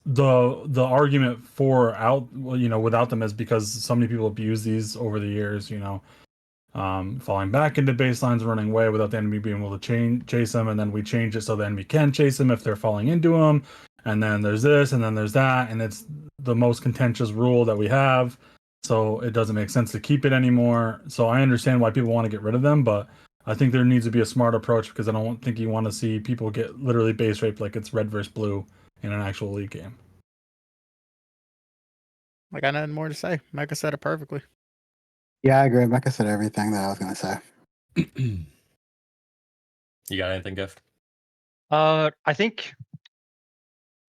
the argument for without them is because so many people abuse these over the years, falling back into baselines, running away without the enemy being able to chase them, and then we change it so the enemy can chase them if they're falling into them. And then there's this, and then there's that, and it's the most contentious rule that we have. So it doesn't make sense to keep it anymore. So I understand why people want to get rid of them, but I think there needs to be a smart approach because I don't think you want to see people get literally base raped like it's red versus blue in an actual league game. I got nothing more to say. Mecca said it perfectly. Yeah, I agree. Mecca said everything that I was going to say. You got anything, Gift? I think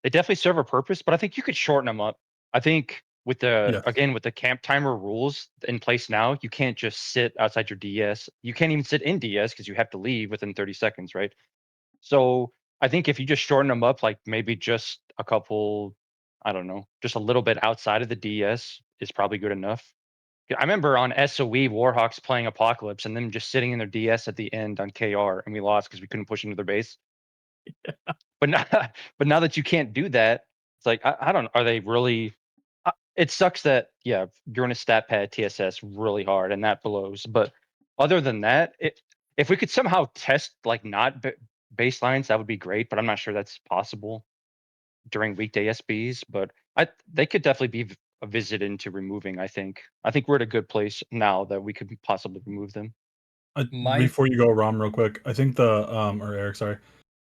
they definitely serve a purpose, but I think you could shorten them up. I think with the camp timer rules in place now, you can't just sit outside your DS. You can't even sit in DS because you have to leave within 30 seconds, right? So I think if you just shorten them up, like maybe just a couple, I don't know, just a little bit outside of the DS is probably good enough. I remember on SOE Warhawks playing Apocalypse and then just sitting in their DS at the end on KR, and we lost because we couldn't push into their base. But now, but now that you can't do that, it's like I don't. Are they really? It sucks that you're going to stat pad TSS really hard, and that blows. But other than that, if we could somehow test like not baselines, that would be great. But I'm not sure that's possible during weekday SBs. But they could definitely be a visit into removing. I think we're at a good place now that we could possibly remove them. Before you go, Rom, real quick, I think or Eric, sorry,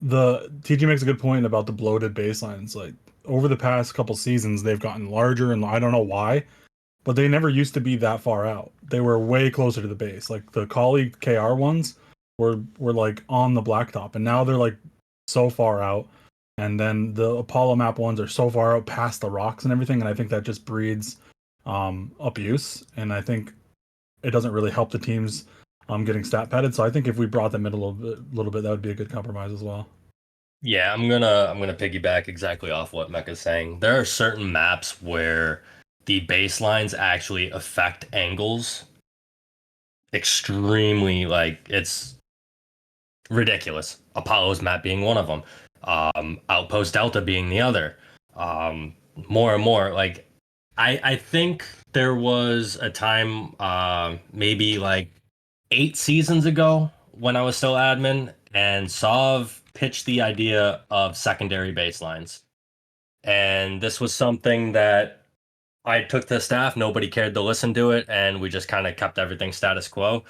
the TG makes a good point about the bloated baselines. Like over the past couple seasons, they've gotten larger, and I don't know why, but they never used to be that far out. They were way closer to the base. Like the colleague KR ones were like on the blacktop, and now they're like so far out. And then the Apollo map ones are so far out past the rocks and everything, and I think that just breeds abuse, and I think it doesn't really help the teams getting stat padded. So I think if we brought them in a little bit, that would be a good compromise as well. Yeah, I'm gonna piggyback exactly off what Mecca's saying. There are certain maps where the baselines actually affect angles extremely, like it's ridiculous. Apollo's map being one of them, Outpost Delta being the other. More and more, like I think there was a time, maybe like 8 seasons ago when I was still admin, and Sov pitched the idea of secondary baselines. And this was something that I took to staff. Nobody cared to listen to it, and we just kind of kept everything status quo.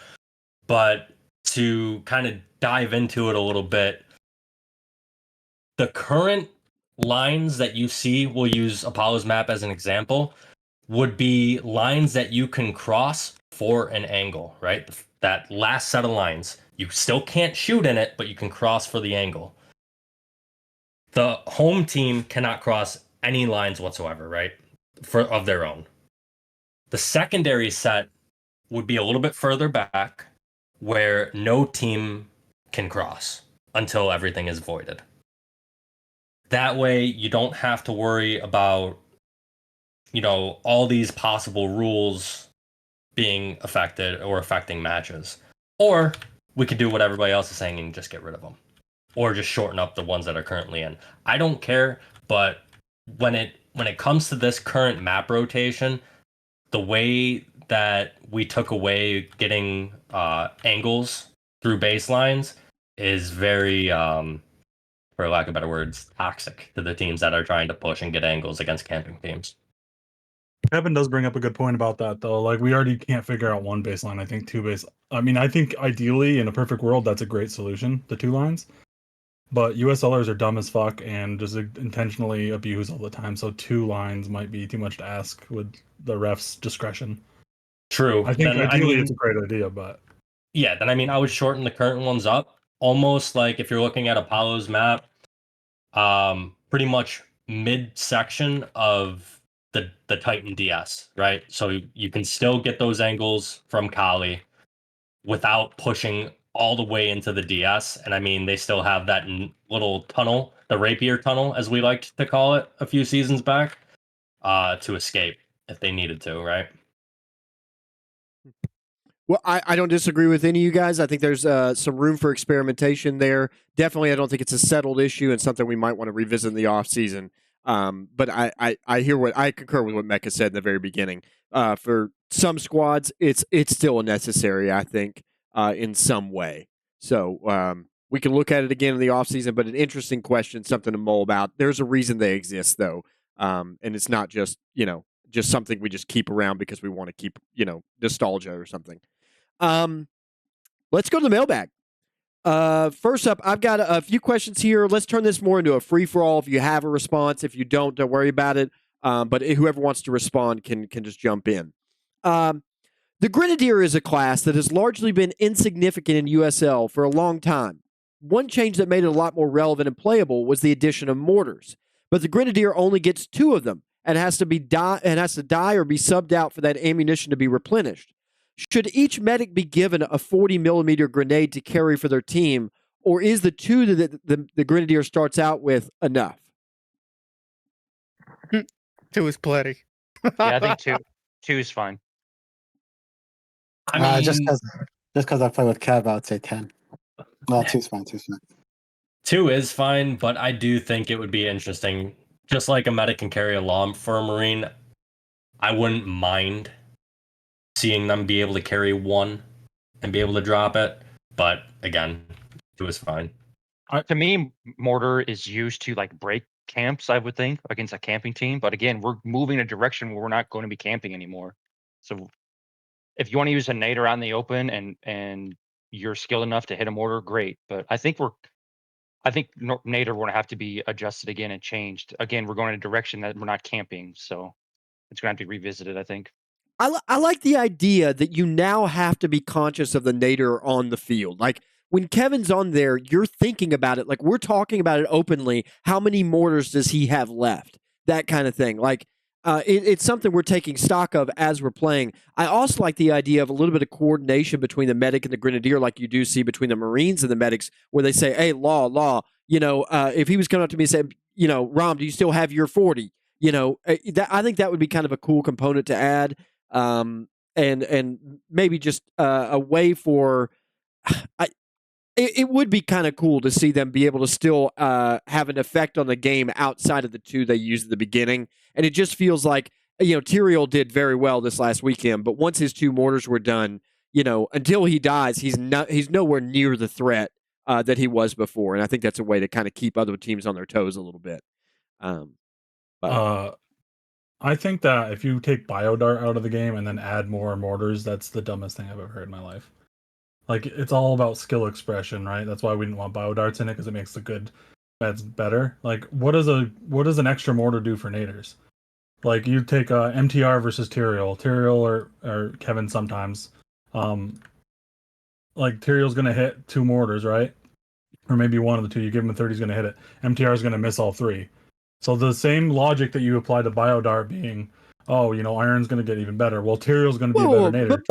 But to kind of dive into it a little bit, the current lines that you see, we'll use Apollo's map as an example, would be lines that you can cross for an angle, right? That last set of lines. You still can't shoot in it, but you can cross for the angle. The home team cannot cross any lines whatsoever, right? Of their own. The secondary set would be a little bit further back where no team can cross until everything is voided. That way you don't have to worry about, all these possible rules being affected or affecting matches. Or we could do what everybody else is saying and just get rid of them. Or just shorten up the ones that are currently in. I don't care, but when it comes to this current map rotation, the way that we took away getting angles through baselines is very, for lack of better words, toxic to the teams that are trying to push and get angles against camping teams. Kevin does bring up a good point about that, though. Like, we already can't figure out one baseline. I think two base. I mean, I think ideally in a perfect world, that's a great solution, the 2 lines. But USLers are dumb as fuck and just intentionally abuse all the time. So 2 lines might be too much to ask with the ref's discretion. True. I think ideally it's a great idea, but yeah, then I would shorten the current ones up, almost like if you're looking at Apollo's map, pretty much mid-section of the Titan DS, right? So you can still get those angles from Kali without pushing all the way into the DS. And I mean, they still have that little tunnel, the rapier tunnel, as we liked to call it a few seasons back, to escape. if they needed to, right? Well, I don't disagree with any of you guys. I think there's some room for experimentation there. Definitely, I don't think it's a settled issue and something we might want to revisit in the offseason. But I hear what I concur with what Mecca said in the very beginning. For some squads, it's still necessary, I think, in some way. So we can look at it again in the offseason, but an interesting question, something to mull about. There's a reason they exist, though, and it's not just just something we just keep around because we want to keep nostalgia or something. Let's go to the mailbag. First up, I've got a few questions here. Let's turn this more into a free-for-all. If you have a response, if you don't worry about it. But whoever wants to respond can just jump in. The Grenadier is a class that has largely been insignificant in USL for a long time. One change that made it a lot more relevant and playable was the addition of mortars. But the Grenadier only gets 2 of them and has to die or be subbed out for that ammunition to be replenished. Should each medic be given a 40mm grenade to carry for their team, or is the 2 that the Grenadier starts out with enough? 2 is plenty. Yeah, I think 2 is fine. I mean, just because I play with Kev, I would say 10. No, 2's fine. 2's fine. 2 is fine, but I do think it would be interesting. Just like a medic can carry a LOM for a Marine, I wouldn't mind seeing them be able to carry 1 and be able to drop it. But again, 2 is fine. To me, mortar is used to like break camps, I would think, against a camping team. But again, we're moving in a direction where we're not going to be camping anymore. So if you want to use a nade around the open and you're skilled enough to hit a mortar, great. But I think nader will have to be adjusted again and changed. Again, we're going in a direction that we're not camping, so it's going to have to be revisited, I think. I like the idea that you now have to be conscious of the nader on the field. Like, when Kevin's on there, you're thinking about it. Like, we're talking about it openly. How many mortars does he have left? That kind of thing. Like, it's something we're taking stock of as we're playing. I also like the idea of a little bit of coordination between the medic and the Grenadier, like you do see between the Marines and the medics, where they say, hey, Law, if he was coming up to me and said, Rom, do you still have your 40? I think that would be kind of a cool component to add. And maybe just a way for it would be kind of cool to see them be able to still have an effect on the game outside of the 2 they used at the beginning. And it just feels like Tyrael did very well this last weekend, but once his 2 mortars were done, until he dies, he's nowhere near the threat that he was before. And I think that's a way to kind of keep other teams on their toes a little bit. I think that if you take Biodart out of the game and then add more mortars, that's the dumbest thing I've ever heard in my life. Like, it's all about skill expression, right? That's why we didn't want Biodarts in it, because it makes the good beds better. Like, what does an extra mortar do for naders? Like, you take MTR versus Tyrael or Kevin sometimes. Like, Tyrael's going to hit 2 mortars, right? Or maybe 1 of the 2. You give him a 30, he's going to hit it. MTR is going to miss all 3. So the same logic that you apply to Biodart being, Iron's going to get even better. Well, Tyrael's going to be a better nader. But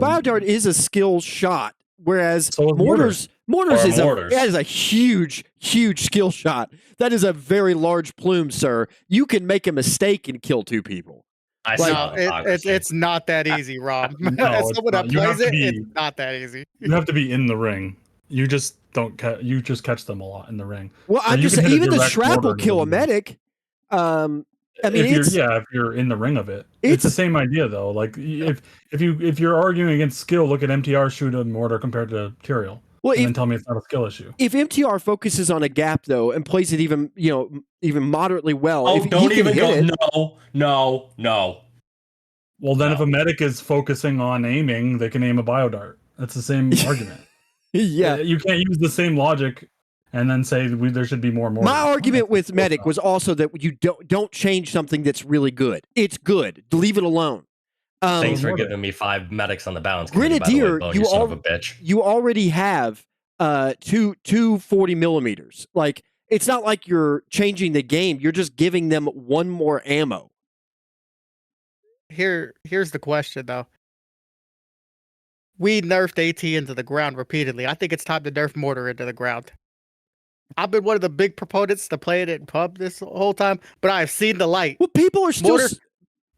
Biodart is a skill shot, whereas so mortars is a huge skill shot. That is a very large plume, sir. You can make a mistake and kill 2 people. It's not that easy, Rob. No, As someone that plays it's not that easy. You have to be in the ring. You just you just catch them a lot in the ring. Well, I'm just saying, even the Shrap will kill a medic. If you're in the ring of it, it's the same idea though. Like, if you're arguing against skill, look at MTR shoot a mortar compared to Tyrael. Well, and then tell me it's not a skill issue. If MTR focuses on a gap though and plays it even moderately well, No. Well, then if a medic is focusing on aiming, they can aim a Biodart. That's the same argument. Yeah, you can't use the same logic and then say there should be more. My argument with medic was also that you don't change something that's really good. It's good. Leave it alone. Thanks for giving me 5 medics on the balance. Grenadier, you son of a bitch. You already have 2 40mm. Like, it's not like you're changing the game. You're just giving them 1 more ammo. Here's the question though. We nerfed AT into the ground repeatedly. I think it's time to nerf mortar into the ground. I've been one of the big proponents to play it in pub this whole time, but I have seen the light. Well, people are still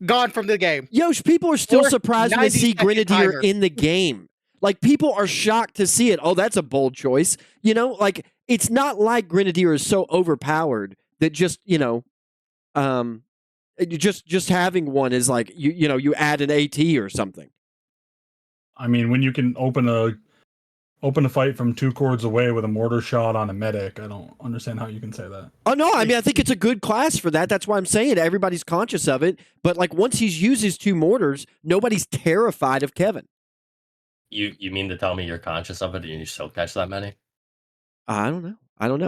Gone from the game. Yosh, people are still Or surprised when they see 90-second Grenadier timer. in the game. Like, people are shocked to see it. Oh, that's a bold choice. You know, like, it's not like Grenadier is so overpowered that just, you know, just having one is like, you know, you add an AT or something. I mean, when you can open a fight from 2 chords away with a mortar shot on a medic, I don't understand how you can say that. Oh, no, I mean, I think it's a good class for that. That's why I'm saying it. Everybody's conscious of it. But, like, once he's used his 2 mortars, nobody's terrified of Kevin. You mean to tell me you're conscious of it and you still catch that many? I don't know.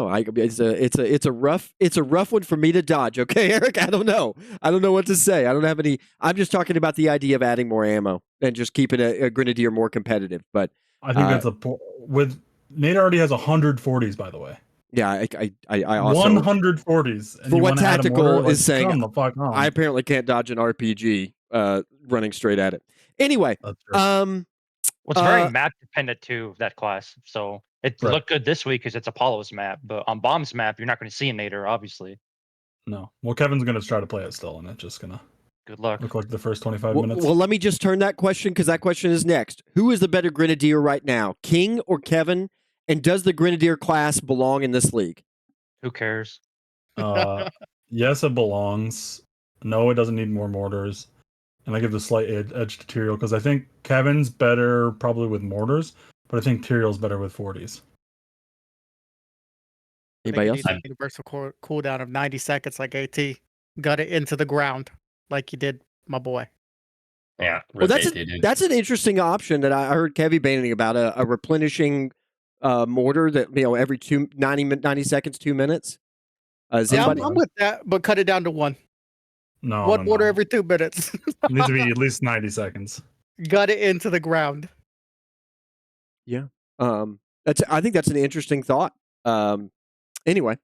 It's a rough one for me to dodge. Okay, Eric. I don't know what to say. I don't have any. I'm just talking about the idea of adding more ammo and just keeping a Grenadier more competitive. But I think that's with Nate already has 140s, by the way. yeah, I also 140s. And for you what wanna add a Tactical mortar, like, is saying. come the fuck on. I apparently can't dodge an RPG running straight at it. Anyway, That's true. Well, it's very map dependent too, that class. So it Right. looked good this week because it's Apollo's map, but on Bomb's map, you're not going to see a nader, obviously. No. Well, Kevin's going to try to play it still, and it's just going to Good luck. look like the first 25 well, minutes. well, let me just turn that question because that question is next. Who is the better Grenadier right now, King or Kevin? And does the Grenadier class belong in this league? Who cares? Yes, it belongs. No, it doesn't need more mortars. And I give the slight edge to Tyrael because I think Kevin's better probably with mortars, but I think Tyrael's better with 40s. Anybody else? A universal cooldown of 90 seconds like AT. Got it into the ground like you did, my boy. Yeah. Well, that's an interesting option that I heard Kevy banning about, a replenishing mortar that, you know, every 90 seconds, 2 minutes. Yeah, I'm with that, but cut it down to 1. No, one mortar every 2 minutes. It needs to be at least 90 seconds. Got it into the ground. Yeah. I think that's an interesting thought. Anyway.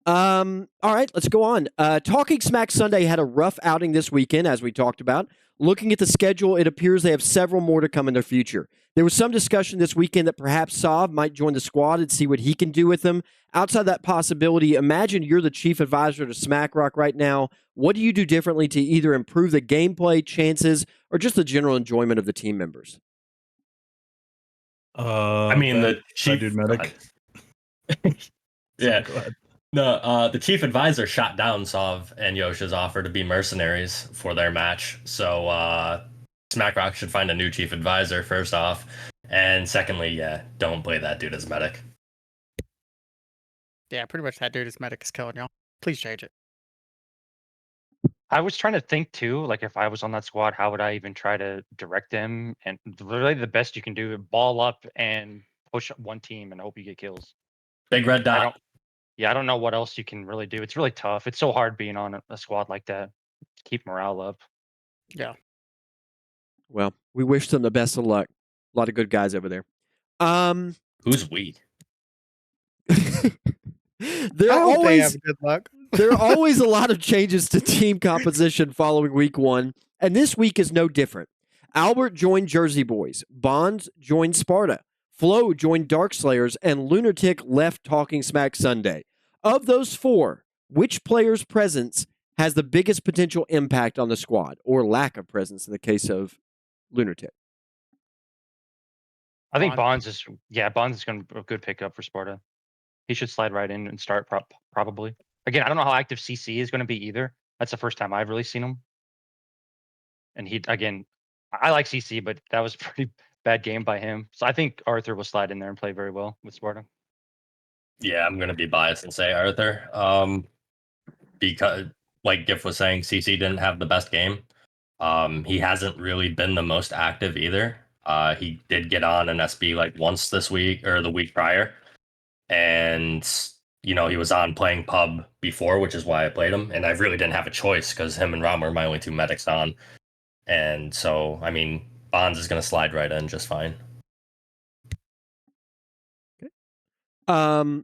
All right, let's go on. Talking Smack Sunday had a rough outing this weekend, as we talked about. Looking at the schedule, it appears they have several more to come in their future. There was some discussion this weekend that perhaps Sav might join the squad and see what he can do with them. Outside that possibility, imagine you're the chief advisor to Smack Rock right now. What do you do differently to either improve the gameplay, chances, or just the general enjoyment of the team members? I mean, the chief dude medic. Yeah. Go ahead. No, the chief advisor shot down Sav and Yosh's offer to be mercenaries for their match. So Smackrock should find a new chief advisor, first off. And secondly, yeah, don't play that dude as medic. Yeah, pretty much that dude as medic is killing y'all. Please change it. I was trying to think too, like if I was on that squad, how would I even try to direct them? And really the best you can do, ball up and push one team and hope you get kills. Big red dot. I don't know what else you can really do. It's really tough. It's so hard being on a squad like that to keep morale up. Yeah. Well, we wish them the best of luck. A lot of good guys over there. Who's we? There are always a lot of changes to team composition following week 1, and this week is no different. Albert joined Jersey Boys, Bonds joined Splittah, Flo joined Darkslayers, and Lunatic left Talking Smack Sunday. Of those 4, which player's presence has the biggest potential impact on the squad, or lack of presence in the case of Lunatic? I think Bonds is going to be a good pickup for Splittah. He should slide right in and start probably. Again, I don't know how active CC is going to be either. That's the first time I've really seen him. And I like CC, but that was a pretty bad game by him. So I think Arthur will slide in there and play very well with Splittah. Yeah, I'm going to be biased and say Arthur. Because, like Giff was saying, CC didn't have the best game. He hasn't really been the most active either. He did get on an SB like once this week or the week prior. And, you know, he was on playing pub before, which is why I played him. And I really didn't have a choice because him and Ram were my only 2 medics on. And so, I mean, Bonds is going to slide right in just fine. Okay.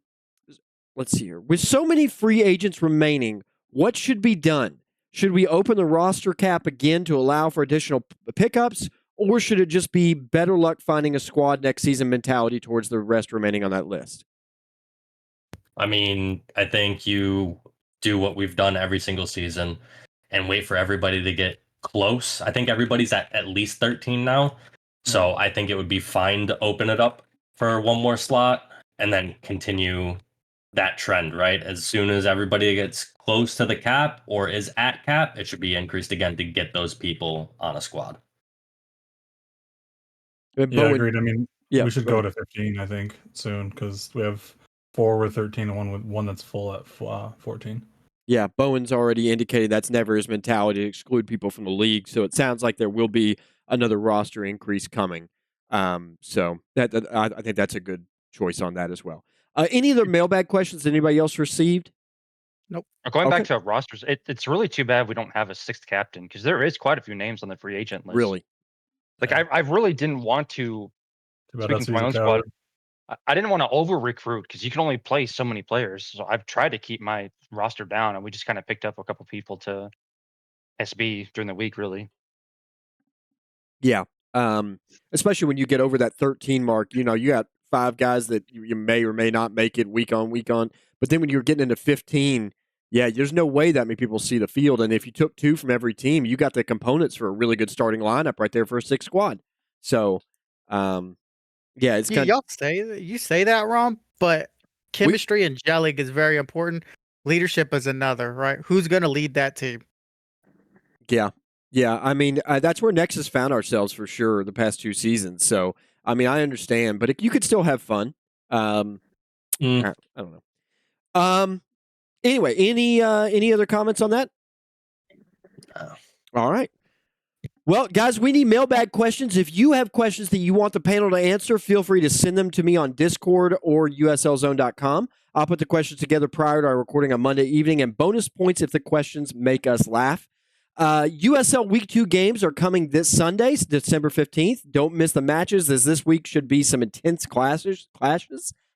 Let's see here. With so many free agents remaining, what should be done? Should we open the roster cap again to allow for additional pickups, or should it just be better luck finding a squad next season mentality towards the rest remaining on that list? I mean, I think you do what we've done every single season and wait for everybody to get close. I think everybody's at least 13 now. So I think it would be fine to open it up for one more slot and then continue that trend, right? As soon as everybody gets close to the cap or is at cap, it should be increased again to get those people on a squad. Yeah, agreed. I mean, Yeah, we should go go to 15, I think, soon, because we have 4 with 13 and one that's full at 14. Yeah, Bowen's already indicated that's never his mentality to exclude people from the league. So it sounds like there will be another roster increase coming. So I think that's a good choice on that as well. Any other mailbag questions that anybody else received? Going back Okay. to rosters, it's really too bad we don't have a 6th captain because there is quite a few names on the free agent list. Really? Like I really didn't want to. Too bad Speaking that's to my he's a own squad, coward. I didn't want to over recruit because you can only play so many players. So I've tried to keep my roster down, and we just kind of picked up a couple people to SB during the week. Really, Yeah. Especially when you get over that 13 mark, you got 5 guys that you may or may not make it week on. But then when you're getting into 15, yeah, there's no way that many people see the field. And if you took 2 from every team, you got the components for a really good starting lineup right there for a 6 squad. So, yeah, it's kind of. You say that, Ron, but chemistry and gelling is very important. Leadership is another, right? Who's going to lead that team? Yeah. Yeah. I mean, that's where Nexus found ourselves for sure the past 2 seasons. So, I mean, I understand, but you could still have fun. I don't know. Anyway, any other comments on that? All right. Well, guys, we need mailbag questions. If you have questions that you want the panel to answer, feel free to send them to me on Discord or uslzone.com. I'll put the questions together prior to our recording on Monday evening, and bonus points if the questions make us laugh. USL Week 2 games are coming this Sunday, December 15th. Don't miss the matches, as this week should be some intense clashes.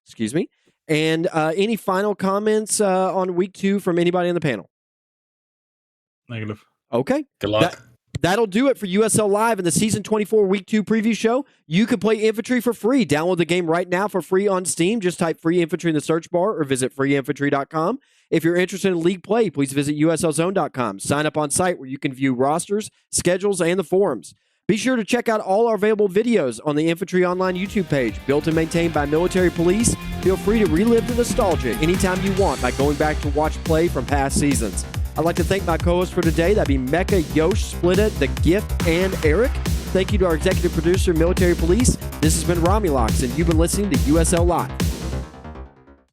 Excuse me. And any final comments on Week 2 from anybody on the panel? Negative. Okay. Good luck. That'll do it for USL Live and the Season 24 Week 2 preview show. You can play Infantry for free. Download the game right now for free on Steam. Just type Free Infantry in the search bar or visit freeinfantry.com. If you're interested in league play, please visit uslzone.com. Sign up on site where you can view rosters, schedules, and the forums. Be sure to check out all our available videos on the Infantry Online YouTube page. Built and maintained by military police, feel free to relive the nostalgia anytime you want by going back to watch play from past seasons. I'd like to thank my co-hosts for today. That'd be Mecca, Yosh, Splittah, The Gift, and Eric. Thank you to our executive producer, Military Police. This has been Romulocks, and you've been listening to USL Live.